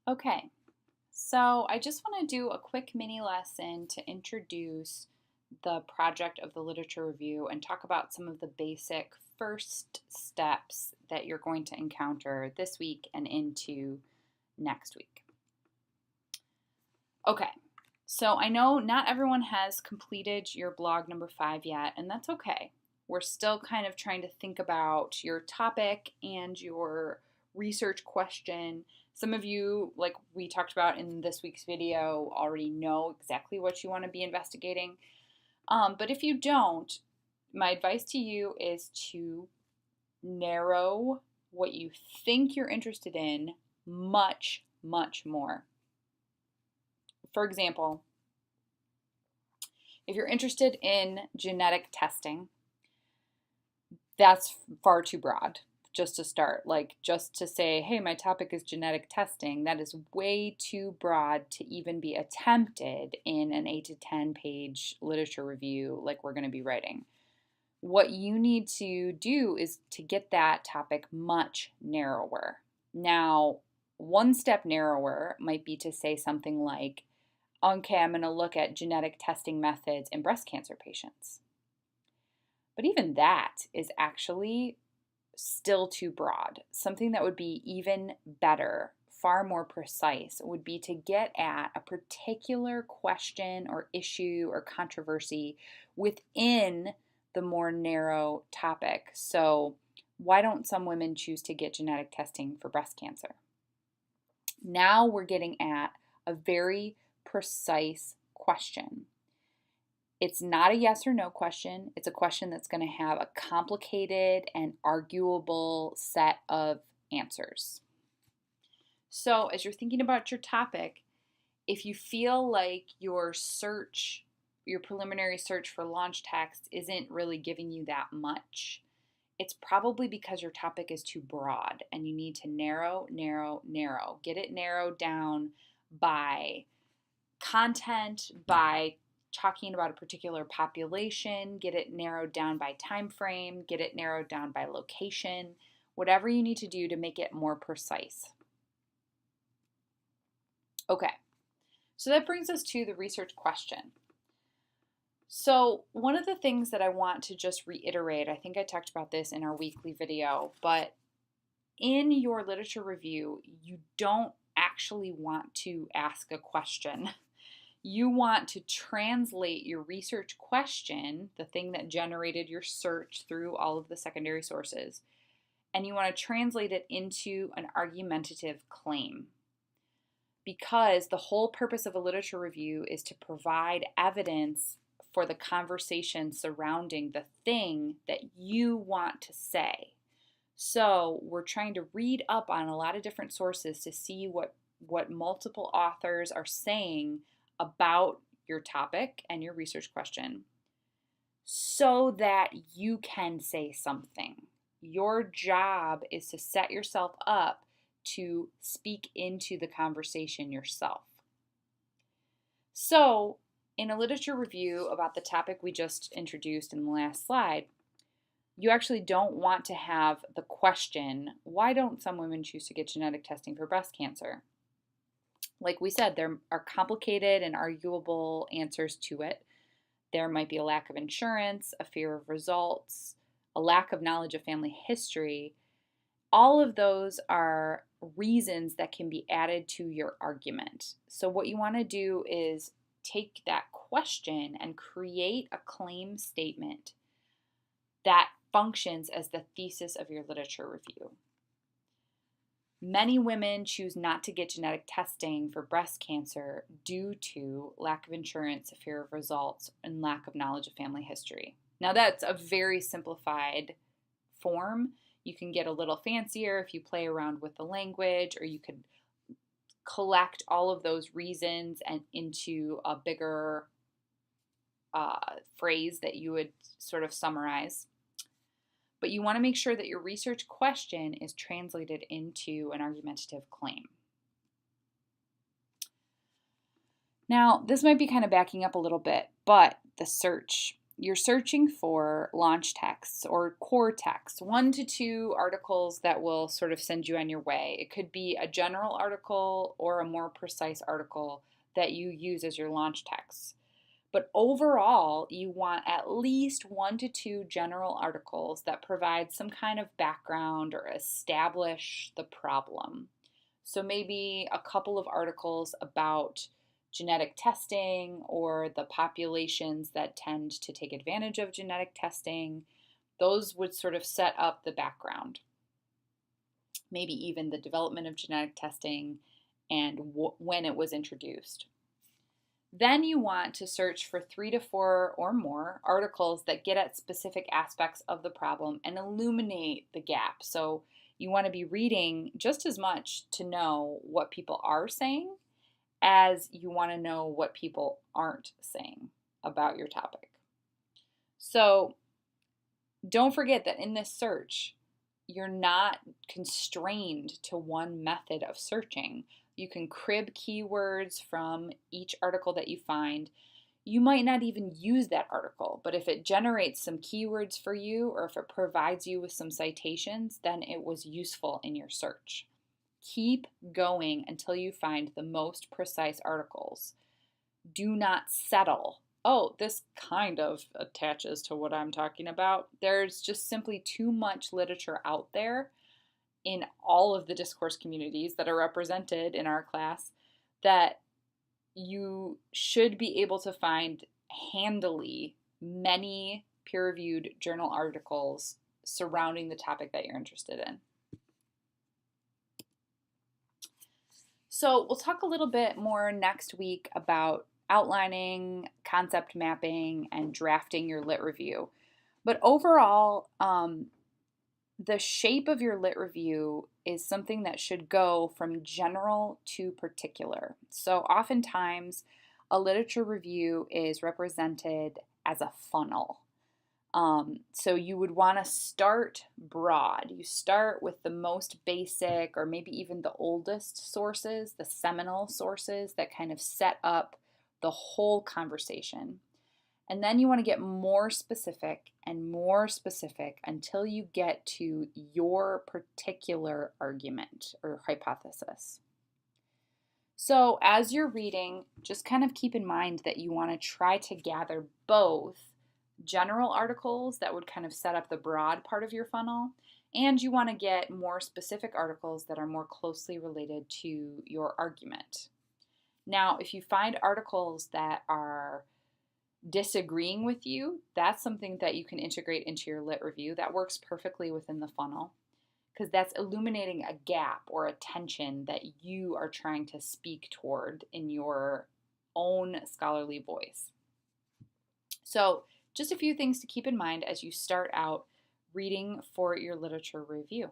Okay, so I just want to do a quick mini lesson to introduce the project of the literature review and talk about some of the basic first steps that you're going to encounter this week and into next week. Okay, so I know not everyone has completed your blog number 5 yet, and that's okay. We're still kind of trying to think about your topic and your research question. Some of you, like we talked about in this week's video, already know exactly what you want to be investigating. But if you don't, my advice to you is to narrow what you think you're interested in much, much more. For example, if you're interested in genetic testing, that's far too broad just to start. Like, just to say, hey, my topic is genetic testing, that is way too broad to even be attempted in an 8 to 10 page literature review like we're going to be writing. What you need to do is to get that topic much narrower. Now, one step narrower might be to say something like, okay, I'm going to look at genetic testing methods in breast cancer patients. But even that is actually still too broad. Something that would be even better, far more precise, would be to get at a particular question or issue or controversy within the more narrow topic. So, why don't some women choose to get genetic testing for breast cancer? Now we're getting at a very precise question. It's not a yes or no question. It's a question that's going to have a complicated and arguable set of answers. So, as you're thinking about your topic, if you feel like your preliminary search for launch text isn't really giving you that much, it's probably because your topic is too broad and you need to narrow. Get it narrowed down by content, by talking about a particular population, get it narrowed down by time frame, get it narrowed down by location, whatever you need to do to make it more precise. Okay, so that brings us to the research question. So one of the things that I want to just reiterate, I think I talked about this in our weekly video, but in your literature review, you don't actually want to ask a question. You want to translate your research question, the thing that generated your search through all of the secondary sources, and you want to translate it into an argumentative claim. Because the whole purpose of a literature review is to provide evidence for the conversation surrounding the thing that you want to say. So we're trying to read up on a lot of different sources to see what multiple authors are saying about your topic and your research question so that you can say something. Your job is to set yourself up to speak into the conversation yourself. So, in a literature review about the topic we just introduced in the last slide, you actually don't want to have the question, why don't some women choose to get genetic testing for breast cancer? Like we said, there are complicated and arguable answers to it. There might be a lack of insurance, a fear of results, a lack of knowledge of family history. All of those are reasons that can be added to your argument. So what you want to do is take that question and create a claim statement that functions as the thesis of your literature review. Many women choose not to get genetic testing for breast cancer due to lack of insurance, a fear of results, and lack of knowledge of family history. Now, that's a very simplified form. You can get a little fancier if you play around with the language, or you could collect all of those reasons and into a bigger phrase that you would sort of summarize. But you want to make sure that your research question is translated into an argumentative claim. Now, this might be kind of backing up a little bit, but the search you're searching for launch texts or core texts, 1 to 2 articles that will sort of send you on your way. It could be a general article or a more precise article that you use as your launch text. But overall, you want at least 1 to 2 general articles that provide some kind of background or establish the problem. So maybe a couple of articles about genetic testing or the populations that tend to take advantage of genetic testing. Those would sort of set up the background. Maybe even the development of genetic testing and when it was introduced. Then you want to search for 3 to 4 or more articles that get at specific aspects of the problem and illuminate the gap. So you want to be reading just as much to know what people are saying as you want to know what people aren't saying about your topic. So don't forget that in this search, you're not constrained to one method of searching. You can crib keywords from each article that you find. You might not even use that article, but if it generates some keywords for you or if it provides you with some citations, then it was useful in your search. Keep going until you find the most precise articles. Do not settle. Oh, this kind of attaches to what I'm talking about. There's just simply too much literature out there in all of the discourse communities that are represented in our class that you should be able to find handily many peer-reviewed journal articles surrounding the topic that you're interested in. So we'll talk a little bit more next week about outlining, concept mapping, and drafting your lit review. But overall, the shape of your lit review is something that should go from general to particular. So oftentimes, a literature review is represented as a funnel. So you would want to start broad. You start with the most basic or maybe even the oldest sources, the seminal sources that kind of set up the whole conversation. And then you want to get more specific and more specific until you get to your particular argument or hypothesis. So as you're reading, just kind of keep in mind that you want to try to gather both general articles that would kind of set up the broad part of your funnel, and you want to get more specific articles that are more closely related to your argument. Now, if you find articles that are disagreeing with you, that's something that you can integrate into your lit review. That works perfectly within the funnel because that's illuminating a gap or a tension that you are trying to speak toward in your own scholarly voice. So just a few things to keep in mind as you start out reading for your literature review.